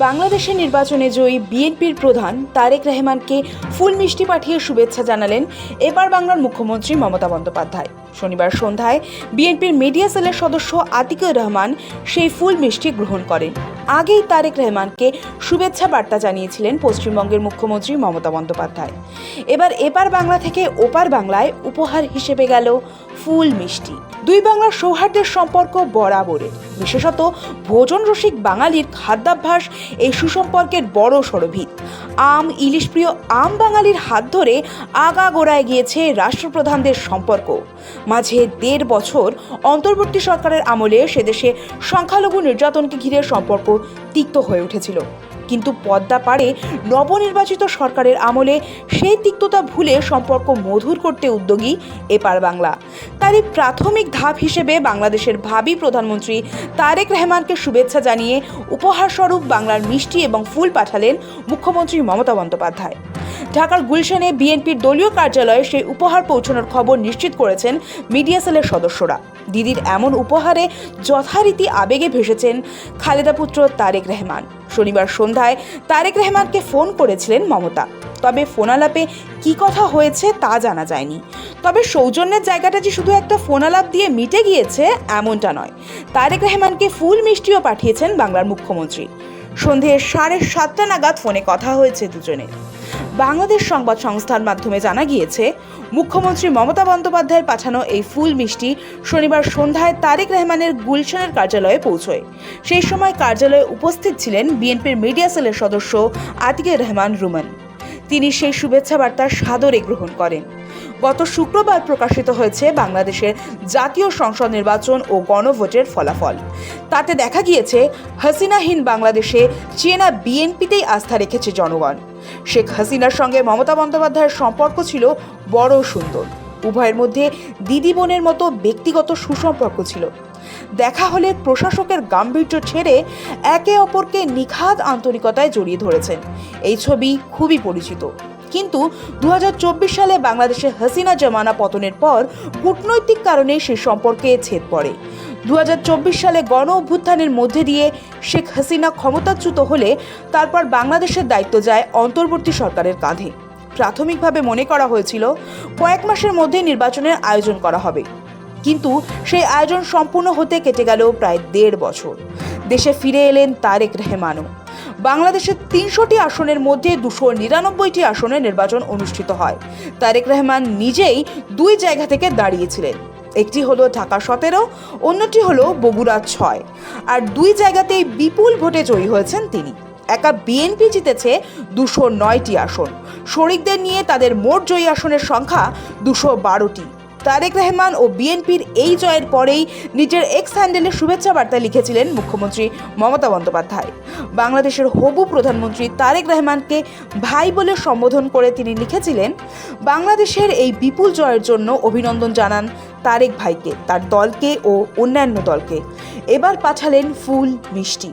বাংলাদেশের নির্বাচনে জয়ী বিএনপির প্রধান তারেক রহমানকে ফুল মিষ্টি পাঠিয়ে শুভেচ্ছা জানালেন এবার বাংলার মুখ্যমন্ত্রী মমতা বন্দ্যোপাধ্যায়। শনিবার সন্ধ্যায় বিএনপির মিডিয়া সেলের সদস্য আতিকুর রহমান সেই ফুল মিষ্টি গ্রহণ করেন। আগেই তারেক রহমানকে শুভেচ্ছা বার্তা জানিয়েছিলেন পশ্চিমবঙ্গের মুখ্যমন্ত্রী মমতা বন্দ্যোপাধ্যায়। এবার বাংলা থেকে ওপার বাংলায় উপহার হিসেবে গেল ফুল মিষ্টি। দুই বাংলার সৌহার্দ্যের সম্পর্ক বরাবরের, বিশেষত ভোজন রসিক বাঙালির খাদ্যাভ্যাস এই সুসম্পর্কের বড় সরভিত। ইলিশ প্রিয় বাঙালির হাত ধরে আগাগোড়ায় গিয়েছে রাষ্ট্রপ্রধানদের সম্পর্ক। মাঝে ১.৫ বছর অন্তর্বর্তী সরকারের আমলে সেদেশে সংখ্যালঘু নির্যাতনকে ঘিরে সম্পর্ক তিক্ত হয়ে উঠেছিল, কিন্তু পদ্মা পাড়ে নবনির্বাচিত সরকারের আমলে সেই তিক্ততা ভুলে সম্পর্ক মধুর করতে উদ্যোগী এপার বাংলা। তারই প্রাথমিক ধাপ হিসেবে বাংলাদেশের ভাবী প্রধানমন্ত্রী তারেক রহমানকে শুভেচ্ছা জানিয়ে উপহারস্বরূপ বাংলার মিষ্টি এবং ফুল পাঠালেন মুখ্যমন্ত্রী মমতা বন্দ্যোপাধ্যায়। ঢাকার গুলশানে বিএনপির দলীয় কার্যালয়ে সেই উপহার পৌঁছানোর খবর নিশ্চিত করেছেন মিডিয়া সেলের সদস্যরা। দিদির এমন উপহারে যথারীতি আবেগে ভেসেছেন খালেদা পুত্র তারেক রহমান। শনিবার সন্ধ্যায় তারেক রহমানকে ফোন করেছিলেন মমতা, তবে ফোনালাপে কি কথা হয়েছে তা জানা যায়নি। তবে সৌজন্যের জায়গাটা যে শুধু একটা ফোনালাপ দিয়ে মিটে গিয়েছে এমনটা নয়, তারেক রহমানকে ফুল মিষ্টিও পাঠিয়েছেন বাংলার মুখ্যমন্ত্রী। সন্ধে 7:30 নাগাদ ফোনে কথা হয়েছে দুজনে। বাংলাদেশ সংবাদ সংস্থার মাধ্যমে জানা গিয়েছে, মুখ্যমন্ত্রী মমতা বন্দ্যোপাধ্যায়ের পাঠানো এই ফুল মিষ্টি শনিবার সন্ধ্যায় তারেক রহমানের গুলশানের কার্যালয়ে পৌঁছয়। সেই সময় কার্যালয়ে উপস্থিত ছিলেন বিএনপির মিডিয়া সেলের সদস্য আতিকুর রহমান রুমান। তিনি সেই শুভেচ্ছা বার্তা সাদরে গ্রহণ করেন। গত শুক্রবার প্রকাশিত হয়েছে বাংলাদেশের জাতীয় সংসদ নির্বাচন ও গণভোটের ফলাফল। তাতে দেখা গিয়েছে, হাসিনাহীন বাংলাদেশে চেনা বিএনপিতেই আস্থা রেখেছে জনগণ। শেখ হাসিনার সঙ্গে মমতা বন্দ্যোপাধ্যায়ের সম্পর্ক ছিল বড় সুন্দর। উভয়ের মধ্যে দিদি বোনের মতো ব্যক্তিগত সুসম্পর্ক ছিল। দেখা হলে প্রশাসকের গাম্ভীর্য ছেড়ে একে অপরকে নিখাদ আন্তরিকতায় জড়িয়ে ধরেছেন। এই ছবি খুবই পরিচিত। কিন্তু 2024 সালে বাংলাদেশে হাসিনা জমানা পতনের পর কূটনৈতিক কারণে সে সম্পর্কে ছেদ পড়ে। 2024 সালে গণ অভ্যুত্থানের মধ্যে দিয়ে শেখ হাসিনা ক্ষমতাচ্যুত হলে তারপর বাংলাদেশের দায়িত্ব যায় অন্তর্বর্তী সরকারের কাঁধে। প্রাথমিকভাবে মনে করা হয়েছিল কয়েক মাসের মধ্যে নির্বাচনের আয়োজন করা হবে, কিন্তু সেই আয়োজন সম্পূর্ণ হতে কেটে গেল প্রায় 1.5 বছর। দেশে ফিরে এলেন তারেক রহমানও। বাংলাদেশের 300টি আসনের মধ্যে 299টি আসনে নির্বাচন অনুষ্ঠিত হয়। তারেক রহমান নিজেই 2 জায়গা থেকে দাঁড়িয়েছিলেন। একটি হলো ঢাকা 17, অন্যটি হলো বগুড়া 6, আর 2 জায়গাতেই বিপুল ভোটে জয়ী হয়েছেন তিনি। একা বিএনপি জিতেছে 209টি আসন। শরিকদের নিয়ে তাদের মোট জয়ী আসনের সংখ্যা 212টি। তারেক রহমান ও বিএনপির এই জয়ের পরেই নিজের এক্স হ্যান্ডেলে শুভেচ্ছা বার্তা লিখেছিলেন মুখ্যমন্ত্রী মমতা বন্দ্যোপাধ্যায়। বাংলাদেশের হবু প্রধানমন্ত্রী তারেক রহমানকে ভাই বলে সম্বোধন করে তিনি লিখেছিলেন, বাংলাদেশের এই বিপুল জয়ের জন্য অভিনন্দন জানান তারেক ভাইকে, তার দলকে ও অন্যান্য দলকে। এবার পাঠালেন ফুল মিষ্টি।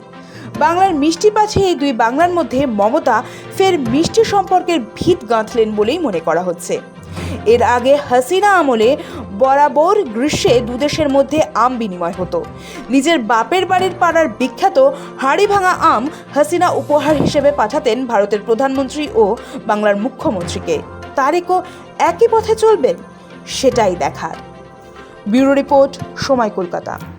বাংলার মিষ্টি পাঠিয়ে এই 2 বাংলার মধ্যে মমতা ফের মিষ্টি সম্পর্কের ভিত গাঁথলেন বলেই মনে করা হচ্ছে। এর আগে হাসিনা আমলে বরাবর গ্রীষ্মে 2 দেশের মধ্যে আম বিনিময় হতো। নিজের বাপের বাড়ির পাড়ার বিখ্যাত হাড়ি ভাঙা আম হাসিনা উপহার হিসেবে পাঠাতেন ভারতের প্রধানমন্ত্রী ও বাংলার মুখ্যমন্ত্রীকে। তারেকও একই পথে চলবেন, সেটাই দেখার। ব্যুরো রিপোর্ট, সময়, কলকাতা।